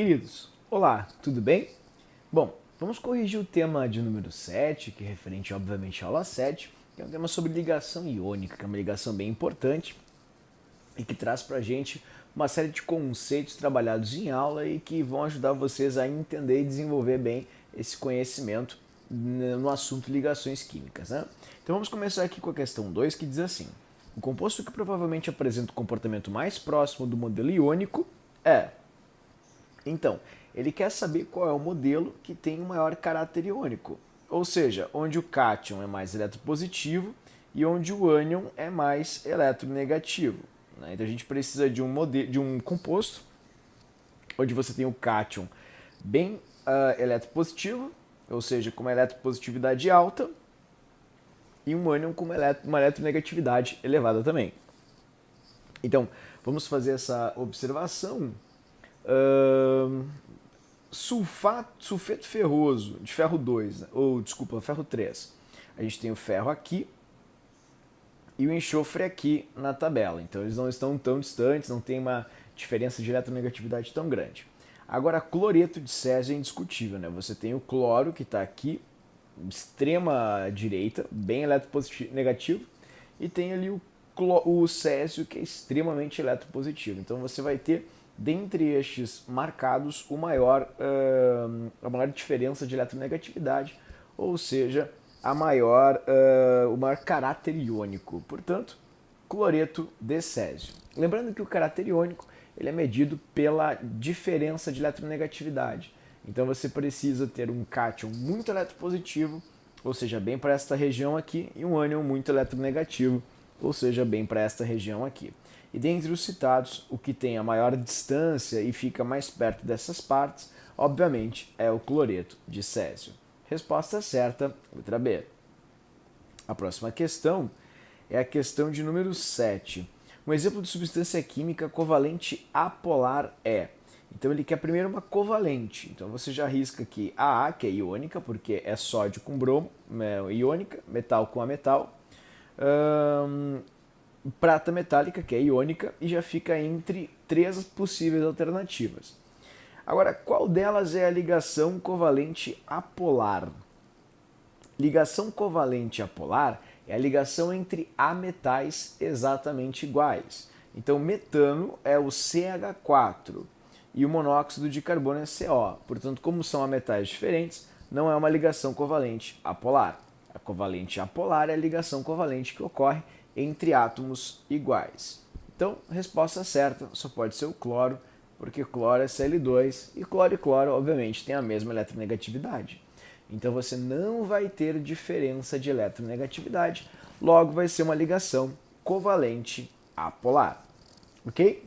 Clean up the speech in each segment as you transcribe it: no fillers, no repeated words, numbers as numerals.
queridos! Olá, tudo bem? Bom, vamos corrigir o tema de número 7, que é referente, obviamente, à aula 7, que é um tema sobre ligação iônica, que é uma ligação bem importante e que traz pra gente uma série de conceitos trabalhados em aula e que vão ajudar vocês a entender e desenvolver bem esse conhecimento no assunto ligações químicas, né? Então vamos começar aqui com a questão 2, que diz assim: o composto que provavelmente apresenta o comportamento mais próximo do modelo iônico é... Então, ele quer saber qual é o modelo que tem o maior caráter iônico, ou seja, onde o cátion é mais eletropositivo e onde o ânion é mais eletronegativo. Né? Então a gente precisa de um composto onde você tem o cátion bem eletropositivo, ou seja, com uma eletropositividade alta, e um ânion com uma eletronegatividade elevada também. Então, vamos fazer essa observação. Sulfeto ferroso de ferro 2, ou desculpa, ferro 3. A gente tem o ferro aqui e o enxofre aqui na tabela. Então eles não estão tão distantes, não tem uma diferença de eletronegatividade tão grande. Agora, cloreto de césio é indiscutível, né? Você tem o cloro que está aqui, extrema direita, bem eletronegativo, e tem ali o césio que é extremamente eletropositivo. Então você vai ter dentre estes marcados a maior diferença de eletronegatividade, ou seja, o maior caráter iônico. Portanto, cloreto de césio. Lembrando que o caráter iônico ele é medido pela diferença de eletronegatividade. Então você precisa ter um cátion muito eletropositivo, ou seja, bem para esta região aqui, e um ânion muito eletronegativo, ou seja, bem para esta região aqui. E dentre os citados, o que tem a maior distância e fica mais perto dessas partes, obviamente, é o cloreto de césio. Resposta certa, letra B. A próxima questão é a questão de número 7. Um exemplo de substância química covalente apolar é... Então ele quer primeiro uma covalente. Então você já risca aqui a que é iônica, porque é sódio com bromo, iônica, metal com ametal. Prata metálica, que é iônica, e já fica entre três possíveis alternativas. Agora, qual delas é a ligação covalente apolar? Ligação covalente apolar é a ligação entre ametais exatamente iguais. Então, metano é o CH4 e o monóxido de carbono é CO. Portanto, como são ametais diferentes, não é uma ligação covalente apolar. A covalente apolar é a ligação covalente que ocorre entre átomos iguais. Então, resposta certa só pode ser o cloro, porque cloro é Cl2 e cloro, obviamente, tem a mesma eletronegatividade. Então, você não vai ter diferença de eletronegatividade, logo vai ser uma ligação covalente apolar. Ok?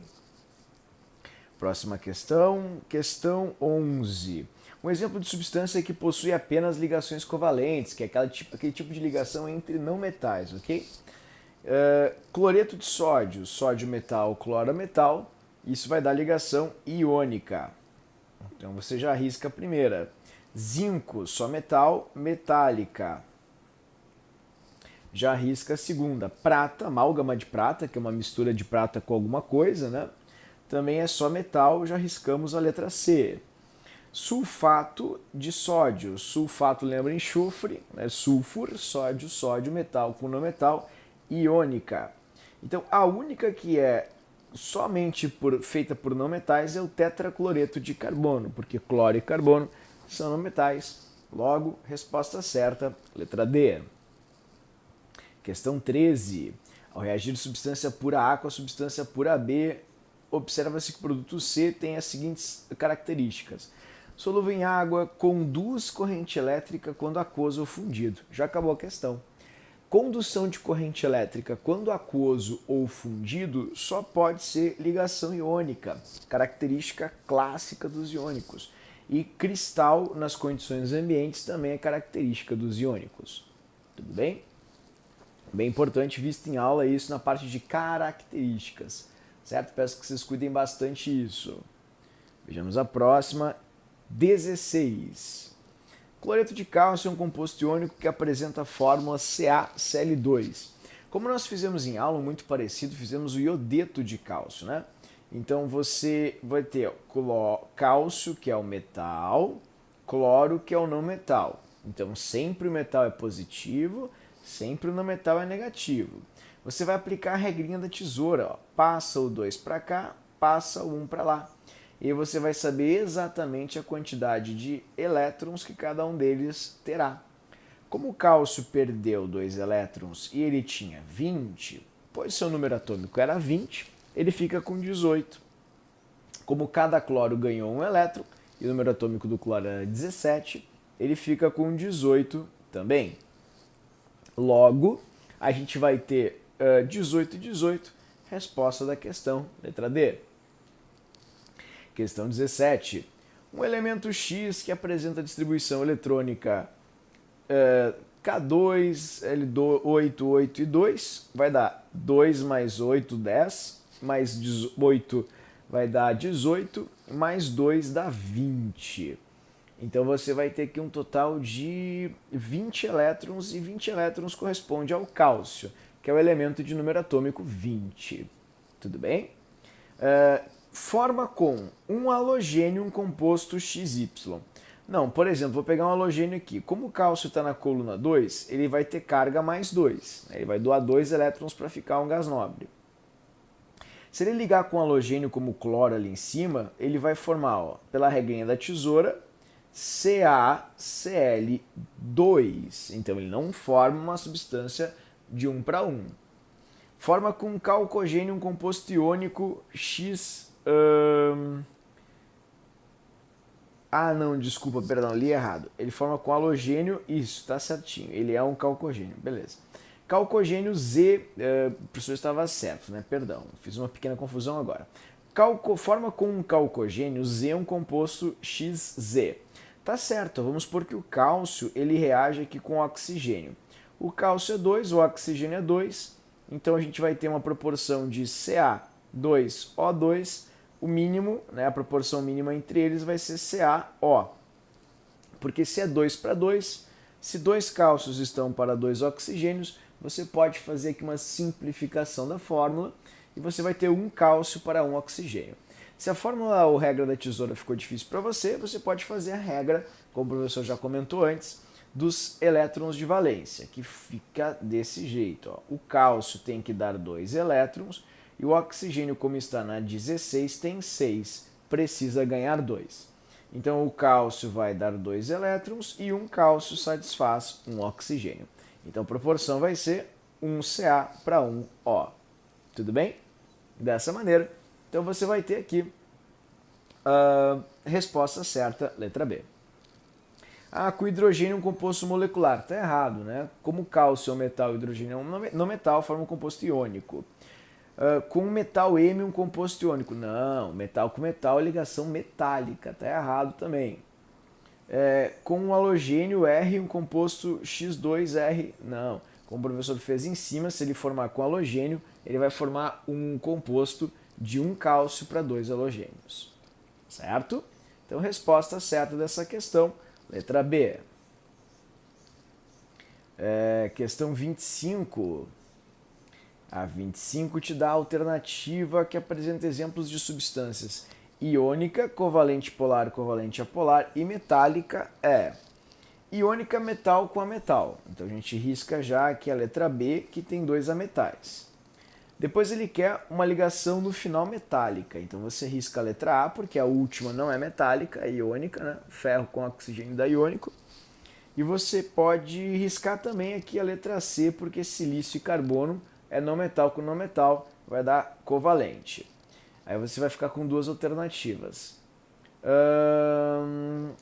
Próxima questão, questão 11. Um exemplo de substância que possui apenas ligações covalentes, que é aquele tipo de ligação entre não metais, ok? Cloreto de sódio, sódio metal, cloro metal, isso vai dar ligação iônica. Então você já arrisca a primeira. Zinco, só metal, metálica. Já arrisca a segunda. Prata, amálgama de prata, que é uma mistura de prata com alguma coisa, né? Também é só metal, já arriscamos a letra C. Sulfato de sódio. Sulfato lembra enxofre, né? Sulfur, sódio, sódio, metal com não metal, iônica. Então, a única que é somente feita por não metais é o tetracloreto de carbono, porque cloro e carbono são não metais. Logo, resposta certa, letra D. Questão 13. Ao reagir substância pura A com a substância pura B, observa-se que o produto C tem as seguintes características. Solúvel em água, conduz corrente elétrica quando aquoso ou fundido. Já acabou a questão. Condução de corrente elétrica quando aquoso ou fundido só pode ser ligação iônica, característica clássica dos iônicos. E cristal nas condições ambientes também é característica dos iônicos. Tudo bem? Bem importante, visto em aula isso na parte de características, certo? Peço que vocês cuidem bastante isso. Vejamos a próxima, 16. Cloreto de cálcio é um composto iônico que apresenta a fórmula CaCl2. Como nós fizemos em aula, muito parecido, fizemos o iodeto de cálcio, né? Então você vai ter cálcio, que é o metal, cloro, que é o não metal. Então sempre o metal é positivo, sempre o não metal é negativo. Você vai aplicar a regrinha da tesoura, ó. Passa o 2 para cá, passa o 1 para lá. E você vai saber exatamente a quantidade de elétrons que cada um deles terá. Como o cálcio perdeu 2 elétrons e ele tinha 20, pois seu número atômico era 20, ele fica com 18. Como cada cloro ganhou um elétron e o número atômico do cloro era 17, ele fica com 18 também. Logo, a gente vai ter 18 e 18, resposta da questão, letra D. Questão 17. Um elemento X que apresenta distribuição eletrônica K2, L8, 8 e 2, vai dar 2 mais 8, 10, mais 18 vai dar 18, mais 2 dá 20. Então você vai ter aqui um total de 20 elétrons, e 20 elétrons corresponde ao cálcio, que é o elemento de número atômico 20. Tudo bem? Forma com um halogênio um composto XY. Não, por exemplo, vou pegar um halogênio aqui. Como o cálcio está na coluna 2, ele vai ter carga mais 2. Ele vai doar 2 elétrons para ficar um gás nobre. Se ele ligar com o halogênio como cloro ali em cima, ele vai formar, ó, pela regrinha da tesoura, CaCl2. Então ele não forma uma substância de 1 para 1. Forma com calcogênio um composto iônico X... não, desculpa, perdão, li errado. Ele forma com halogênio, isso, tá certinho. Ele é um calcogênio, beleza. Calcogênio Z, o professor estava certo, né? Perdão, fiz uma pequena confusão agora. Forma com um calcogênio Z um composto XZ. Tá certo, vamos supor que o cálcio ele reage aqui com o oxigênio. O cálcio é 2, o oxigênio é 2, então a gente vai ter uma proporção de Ca2O2, o mínimo, né, a proporção mínima entre eles vai ser CaO. Porque se é 2 para 2, se 2 cálcios estão para 2 oxigênios, você pode fazer aqui uma simplificação da fórmula e você vai ter um cálcio para um oxigênio. Se a fórmula ou regra da tesoura ficou difícil para você, você pode fazer a regra, como o professor já comentou antes, dos elétrons de valência, que fica desse jeito. Ó. O cálcio tem que dar 2 elétrons e o oxigênio, como está na 16, tem 6, precisa ganhar 2. Então o cálcio vai dar 2 elétrons e um cálcio satisfaz um oxigênio. Então a proporção vai ser 1 Ca para 1 O. Tudo bem? Dessa maneira. Então você vai ter aqui a resposta certa, letra B. Com hidrogênio um composto molecular. Está errado, né? Como cálcio é um metal e hidrogênio é um não metal, forma um composto iônico. Com metal M um composto iônico. Não, metal com metal é ligação metálica. Está errado também. Com um halogênio R um composto X2R. Não. Como o professor fez em cima, se ele formar com halogênio, ele vai formar um composto de um cálcio para 2 halogênios. Certo? Então, resposta certa dessa questão, letra B. Questão 25. A 25 te dá a alternativa que apresenta exemplos de substâncias iônica, covalente polar, covalente apolar e metálica é iônica metal com ametal. Então a gente risca já aqui a letra B, que tem 2 ametais. Depois ele quer uma ligação no final metálica. Então você risca a letra A, porque a última não é metálica, é iônica, né? Ferro com oxigênio dá iônico. E você pode riscar também aqui a letra C, porque silício e carbono é não metal com não metal, vai dar covalente. Aí você vai ficar com 2 alternativas.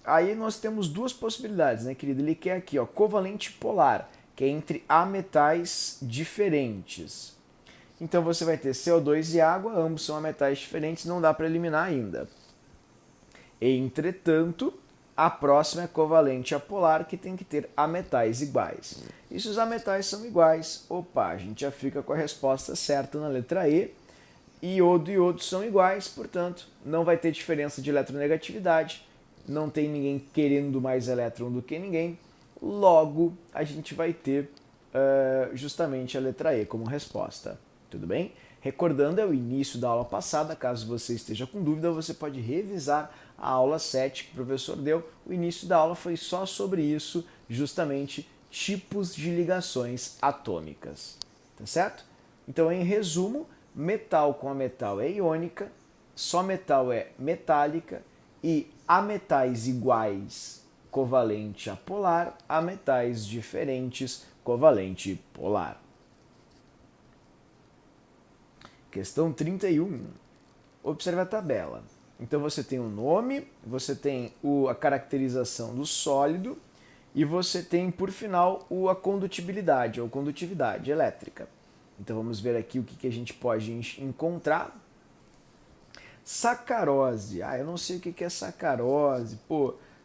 Aí nós temos 2 possibilidades, né, querido? Ele quer aqui, ó, covalente polar, que é entre ametais diferentes. Então você vai ter CO2 e água, ambos são ametais diferentes, não dá para eliminar ainda. Entretanto, a próxima é covalente apolar, que tem que ter ametais iguais. E se os ametais são iguais, opa, a gente já fica com a resposta certa na letra E. Iodo e iodo são iguais, portanto, não vai ter diferença de eletronegatividade, não tem ninguém querendo mais elétron do que ninguém, logo a gente vai ter justamente a letra E como resposta. Tudo bem? Recordando, é o início da aula passada, caso você esteja com dúvida, você pode revisar a aula 7 que o professor deu. O início da aula foi só sobre isso, justamente tipos de ligações atômicas, tá certo? Então, em resumo, metal com ametal é iônica, só metal é metálica e ametais iguais covalente apolar, ametais diferentes covalente polar. Questão 31. Observe a tabela. Então você tem o nome, você tem a caracterização do sólido e você tem, por final, a condutibilidade ou condutividade elétrica. Então vamos ver aqui o que a gente pode encontrar. Sacarose. Eu não sei o que é sacarose.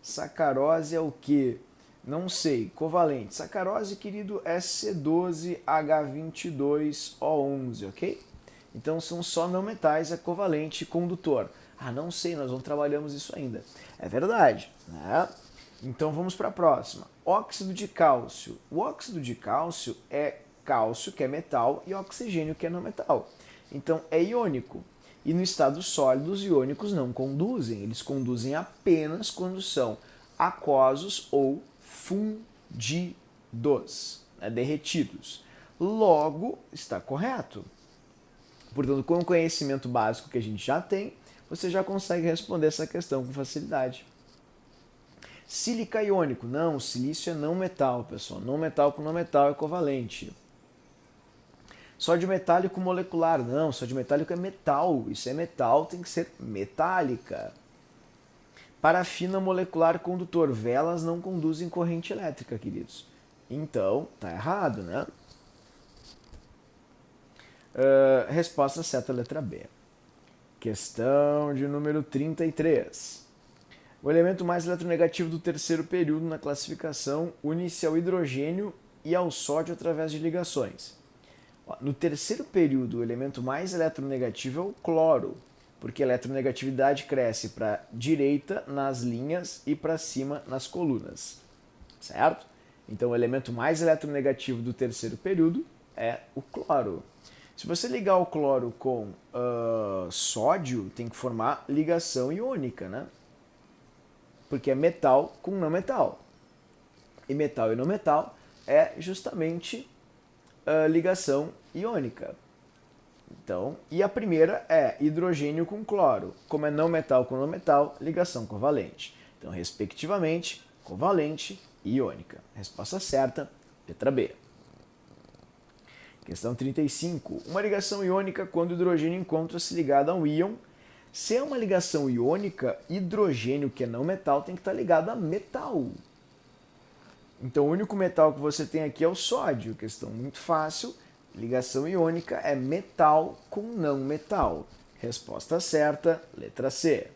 Sacarose é o quê? Não sei. Covalente. Sacarose, querido, é C12H22O11, ok? Então são só não metais, é covalente condutor. Não sei, nós não trabalhamos isso ainda. É verdade, né? Então vamos para a próxima. Óxido de cálcio. O óxido de cálcio é cálcio, que é metal, e oxigênio, que é não metal. Então é iônico. E no estado sólido, os iônicos não conduzem. Eles conduzem apenas quando são aquosos ou fundidos, derretidos. Logo, está correto. Portanto, com o conhecimento básico que a gente já tem, você já consegue responder essa questão com facilidade. Sílica iônico. Não, silício é não metal, pessoal. Não metal com não metal é covalente. Sódio metálico molecular. Não, sódio metálico é metal. Isso é metal, tem que ser metálica. Parafina molecular condutor. Velas não conduzem corrente elétrica, queridos. Então, tá errado, né? Resposta certa, letra B. Questão de número 33. O elemento mais eletronegativo do terceiro período na classificação une-se ao hidrogênio e ao sódio através de ligações. No terceiro período, o elemento mais eletronegativo é o cloro, porque a eletronegatividade cresce para a direita nas linhas e para cima nas colunas, certo? Então, o elemento mais eletronegativo do terceiro período é o cloro. Se você ligar o cloro com sódio, tem que formar ligação iônica, né? Porque é metal com não metal. E metal e não metal é justamente ligação iônica. Então, e a primeira é hidrogênio com cloro. Como é não metal com não metal, ligação covalente. Então, respectivamente, covalente e iônica. Resposta certa, letra B. Questão 35. Uma ligação iônica quando o hidrogênio encontra-se ligado a um íon. Se é uma ligação iônica, hidrogênio, que é não metal, tem que estar ligado a metal. Então, o único metal que você tem aqui é o sódio. Questão muito fácil. Ligação iônica é metal com não metal. Resposta certa, letra C.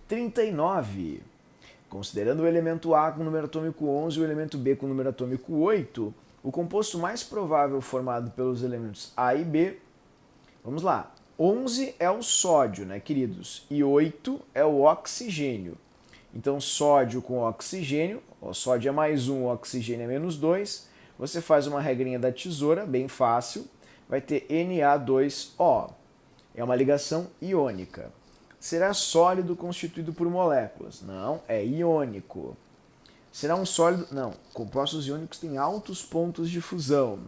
39. Considerando o elemento A com número atômico 11 e o elemento B com número atômico 8, o composto mais provável formado pelos elementos A e B, vamos lá, 11 é o sódio, né, queridos? E 8 é o oxigênio. Então, sódio com oxigênio, o sódio é mais 1, o oxigênio é menos 2. Você faz uma regrinha da tesoura, bem fácil, vai ter Na2O. É uma ligação iônica. Será sólido constituído por moléculas? Não, é iônico. Será um sólido? Não, compostos iônicos têm altos pontos de fusão.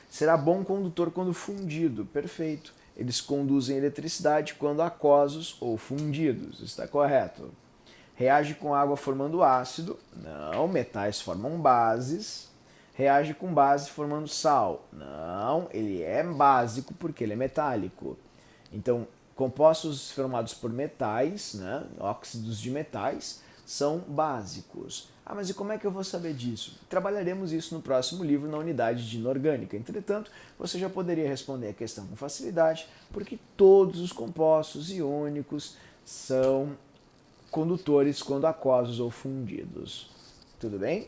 Será bom condutor quando fundido? Perfeito. Eles conduzem eletricidade quando aquosos ou fundidos. Está correto. Reage com água formando ácido? Não, metais formam bases. Reage com base formando sal? Não, ele é básico porque ele é metálico. Então, compostos formados por metais, né, óxidos de metais, são básicos. Mas e como é que eu vou saber disso? Trabalharemos isso no próximo livro, na unidade de inorgânica. Entretanto, você já poderia responder a questão com facilidade, porque todos os compostos iônicos são condutores quando aquosos ou fundidos. Tudo bem?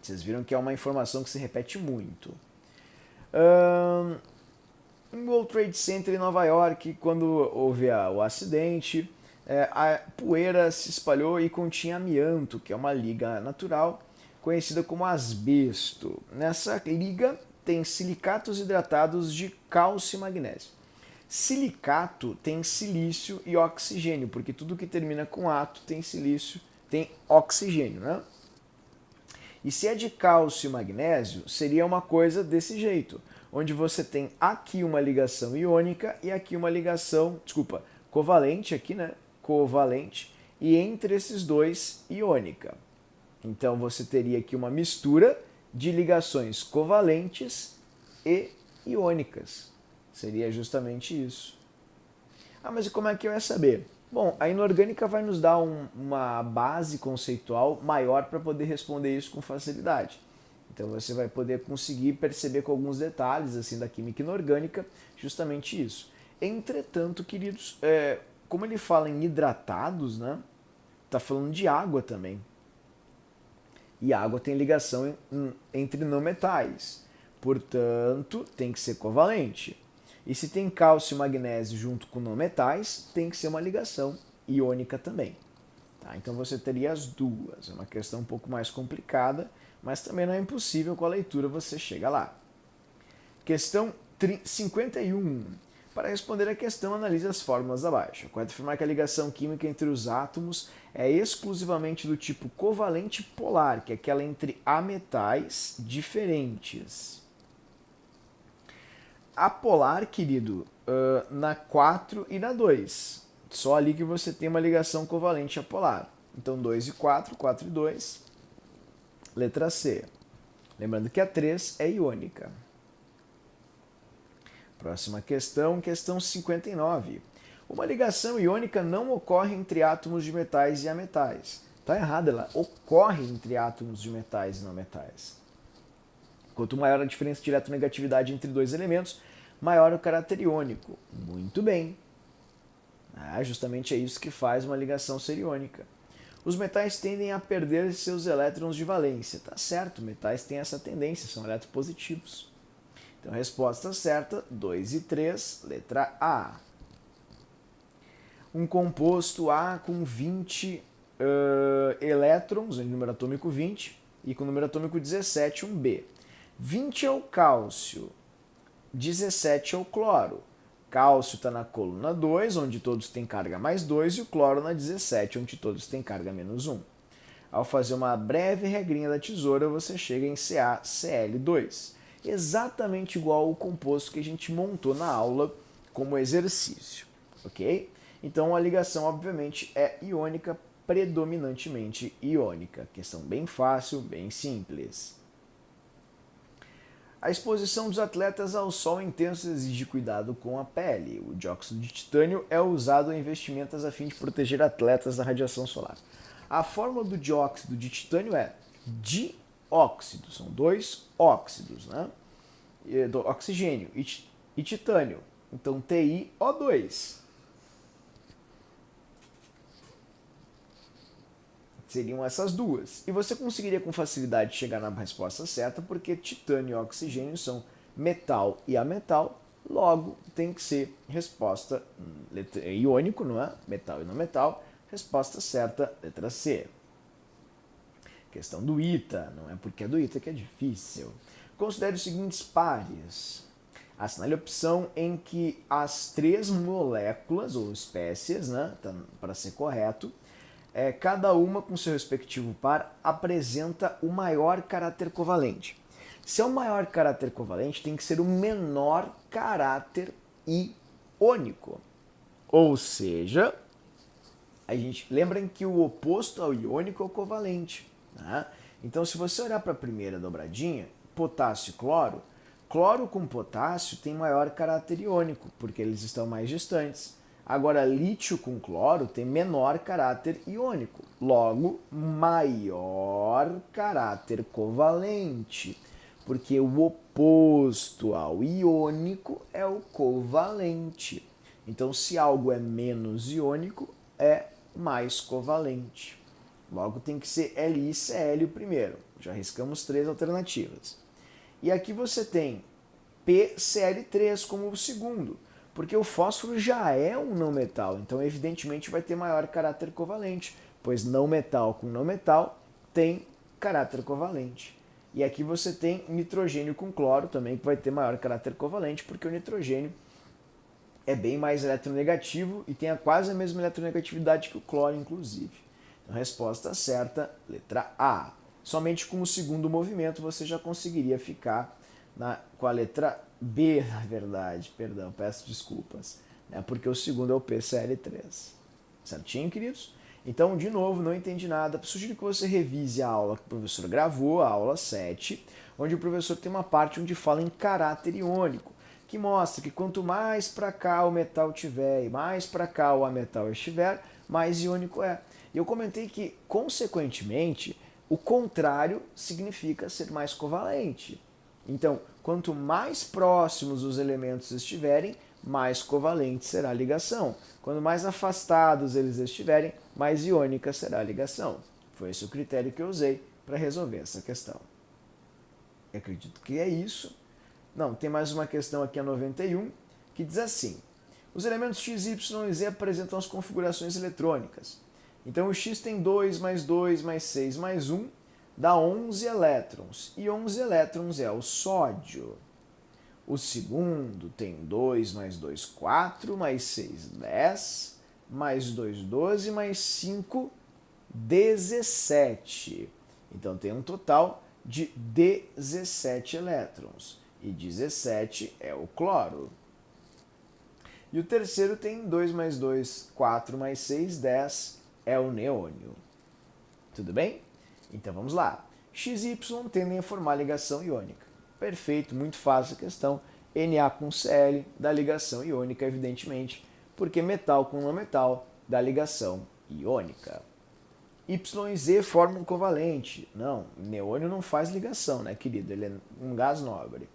Vocês viram que é uma informação que se repete muito. No World Trade Center em Nova York, quando houve o acidente, a poeira se espalhou e continha amianto, que é uma liga natural, conhecida como asbesto. Nessa liga tem silicatos hidratados de cálcio e magnésio. Silicato tem silício e oxigênio, porque tudo que termina com ato tem silício, tem oxigênio, né? E se é de cálcio e magnésio, seria uma coisa desse jeito, onde você tem aqui uma ligação iônica e aqui uma ligação, covalente aqui, né? Covalente, e entre esses dois, iônica. Então você teria aqui uma mistura de ligações covalentes e iônicas. Seria justamente isso. Ah, mas como é que eu ia saber? Bom, a inorgânica vai nos dar uma base conceitual maior para poder responder isso com facilidade. Então você vai poder conseguir perceber com alguns detalhes assim da química inorgânica justamente isso. Entretanto, queridos, como ele fala em hidratados, né? Tá falando de água também. E a água tem ligação entre não metais. Portanto, tem que ser covalente. E se tem cálcio e magnésio junto com não metais, tem que ser uma ligação iônica também. Tá? Então você teria as duas. É uma questão um pouco mais complicada, mas também não é impossível com a leitura você chega lá. Questão 51. Para responder a questão, analise as fórmulas abaixo. Correto afirmar que a ligação química entre os átomos é exclusivamente do tipo covalente polar, que é aquela entre ametais diferentes. A polar, querido, na 4 e na 2. Só ali que você tem uma ligação covalente apolar. Então 2 e 4, 4 e 2. Letra C. Lembrando que a 3 é iônica. Próxima questão, questão 59. Uma ligação iônica não ocorre entre átomos de metais e ametais. Está errado, ela ocorre entre átomos de metais e não metais. Quanto maior a diferença de eletronegatividade entre dois elementos, maior o caráter iônico. Muito bem. Justamente é isso que faz uma ligação ser iônica. Os metais tendem a perder seus elétrons de valência. Tá certo, metais têm essa tendência, são eletropositivos. Então, resposta certa, 2 e 3, letra A. Um composto A com 20 elétrons, número atômico 20, e com número atômico 17, um B. 20 é o cálcio, 17 é o cloro. Cálcio está na coluna 2, onde todos têm carga mais 2, e o cloro na 17, onde todos têm carga menos 1. Ao fazer uma breve regrinha da tesoura, você chega em CaCl2. Exatamente igual ao composto que a gente montou na aula como exercício, ok? Então a ligação, obviamente, é iônica, predominantemente iônica. Questão bem fácil, bem simples. A exposição dos atletas ao sol intenso exige cuidado com a pele. O dióxido de titânio é usado em vestimentas a fim de proteger atletas da radiação solar. A fórmula do dióxido de titânio é dióxido, são dois óxidos, né? Do oxigênio e titânio. Então TiO2. Seriam essas duas. E você conseguiria com facilidade chegar na resposta certa, porque titânio e oxigênio são metal e ametal, logo tem que ser resposta iônico, não é? Metal e não metal. Resposta certa, letra C. Questão do ITA, não é porque é do ITA que é difícil. Considere os seguintes pares. Assinale a opção em que as três moléculas ou espécies, né, para ser correto, cada uma com seu respectivo par apresenta o maior caráter covalente. Se é o maior caráter covalente, tem que ser o menor caráter iônico. Ou seja, a gente lembra que o oposto ao iônico é o covalente. Né? Então, se você olhar para a primeira dobradinha, potássio e cloro, cloro com potássio tem maior caráter iônico, porque eles estão mais distantes. Agora, lítio com cloro tem menor caráter iônico, logo, maior caráter covalente, porque o oposto ao iônico é o covalente. Então, se algo é menos iônico, é mais covalente. Logo, tem que ser LiCl o primeiro. Já riscamos 3 alternativas. E aqui você tem PCl3 como o segundo, porque o fósforo já é um não metal, então evidentemente vai ter maior caráter covalente, pois não metal com não metal tem caráter covalente. E aqui você tem nitrogênio com cloro também, que vai ter maior caráter covalente, porque o nitrogênio é bem mais eletronegativo e tem quase a mesma eletronegatividade que o cloro, inclusive. Então, resposta certa, letra A. Somente com o segundo movimento você já conseguiria ficar com a letra B, na verdade. Perdão, peço desculpas. Né? Porque o segundo é o PCl3. Certinho, queridos? Então, de novo, não entendi nada. Sugiro que você revise a aula que o professor gravou, a aula 7, onde o professor tem uma parte onde fala em caráter iônico, que mostra que quanto mais para cá o metal tiver e mais para cá o ametal estiver, mais iônico é. E eu comentei que, consequentemente, o contrário significa ser mais covalente. Então, quanto mais próximos os elementos estiverem, mais covalente será a ligação. Quando mais afastados eles estiverem, mais iônica será a ligação. Foi esse o critério que eu usei para resolver essa questão. Eu acredito que é isso. Não, tem mais uma questão aqui, a 91, que diz assim: os elementos x, y e z apresentam as configurações eletrônicas. Então o x tem 2 mais 2 mais 6 mais 1, dá 11 elétrons. E 11 elétrons é o sódio. O segundo tem 2 mais 2, 4, mais 6, 10, mais 2, 12, mais 5, 17. Então tem um total de 17 elétrons. E 17 é o cloro. E o terceiro tem 2 mais 2, 4 mais 6, 10, é o neônio. Tudo bem? Então vamos lá. X e Y tendem a formar ligação iônica. Perfeito, muito fácil a questão. Na com Cl dá ligação iônica, evidentemente, porque metal com não metal dá ligação iônica. Y e Z formam covalente. Não, neônio não faz ligação, né, querido? Ele é um gás nobre.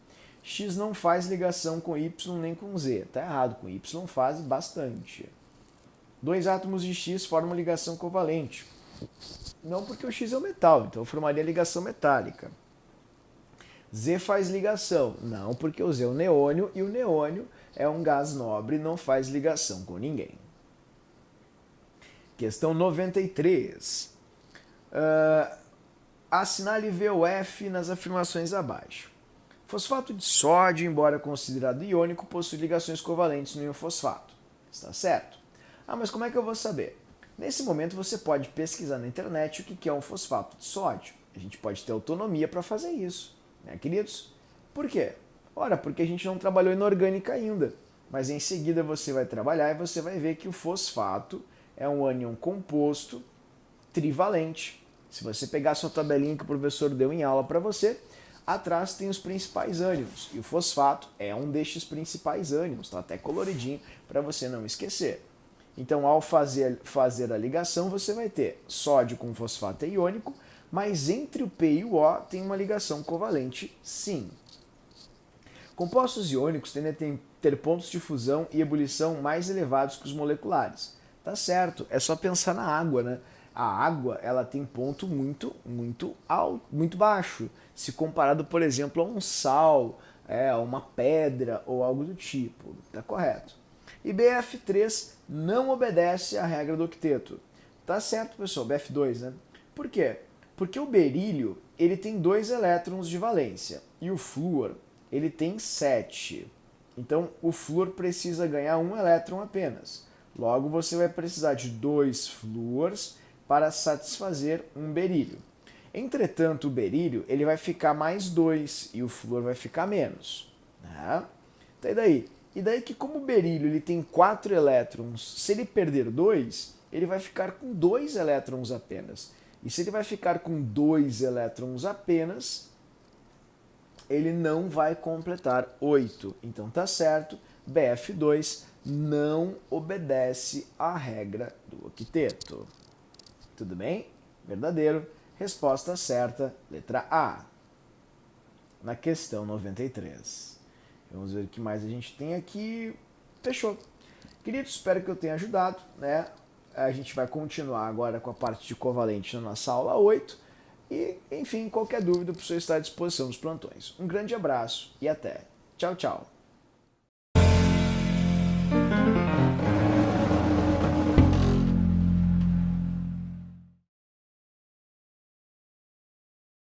X não faz ligação com Y nem com Z. Tá errado, com Y faz bastante. Dois átomos de X formam ligação covalente. Não, porque o X é um metal, então formaria ligação metálica. Z faz ligação. Não, porque o Z é um neônio e o neônio é um gás nobre e não faz ligação com ninguém. Questão 93. Assinale VOF nas afirmações abaixo. Fosfato de sódio, embora considerado iônico, possui ligações covalentes no íon fosfato. Está certo? Ah, mas como é que eu vou saber? Nesse momento você pode pesquisar na internet o que é um fosfato de sódio. A gente pode ter autonomia para fazer isso, né, queridos? Por quê? Ora, porque a gente não trabalhou inorgânica ainda. Mas em seguida você vai trabalhar e você vai ver que o fosfato é um ânion composto trivalente. Se você pegar a sua tabelinha que o professor deu em aula para você, atrás tem os principais ânions. E o fosfato é um destes principais ânions, está até coloridinho para você não esquecer. Então, ao fazer a ligação, você vai ter sódio com fosfato é iônico, mas entre o P e o O tem uma ligação covalente, sim. Compostos iônicos tendem a ter pontos de fusão e ebulição mais elevados que os moleculares. Tá certo, é só pensar na água, né? A água, ela tem ponto muito alto, muito baixo, se comparado, por exemplo, a um sal, a uma pedra ou algo do tipo. Tá correto. E BF3 não obedece à regra do octeto. Tá certo, pessoal, BF2, né? Por quê? Porque o berílio, ele tem 2 elétrons de valência e o flúor, ele tem 7. Então, o flúor precisa ganhar 1 elétron apenas. Logo, você vai precisar de 2 flúors para satisfazer um berílio. Entretanto, o berílio ele vai ficar mais 2 e o flúor vai ficar menos. Né? Então, e daí que como o berílio ele tem 4 elétrons, se ele perder 2, ele vai ficar com 2 elétrons apenas. E se ele vai ficar com 2 elétrons apenas, ele não vai completar 8. Então tá certo, BF2 não obedece à regra do octeto. Tudo bem? Verdadeiro. Resposta certa, letra A. Na questão 93. Vamos ver o que mais a gente tem aqui. Fechou. Queridos, espero que eu tenha ajudado, né? A gente vai continuar agora com a parte de covalente na nossa aula 8. E, enfim, qualquer dúvida, o professor está à disposição nos plantões. Um grande abraço e até. Tchau, tchau.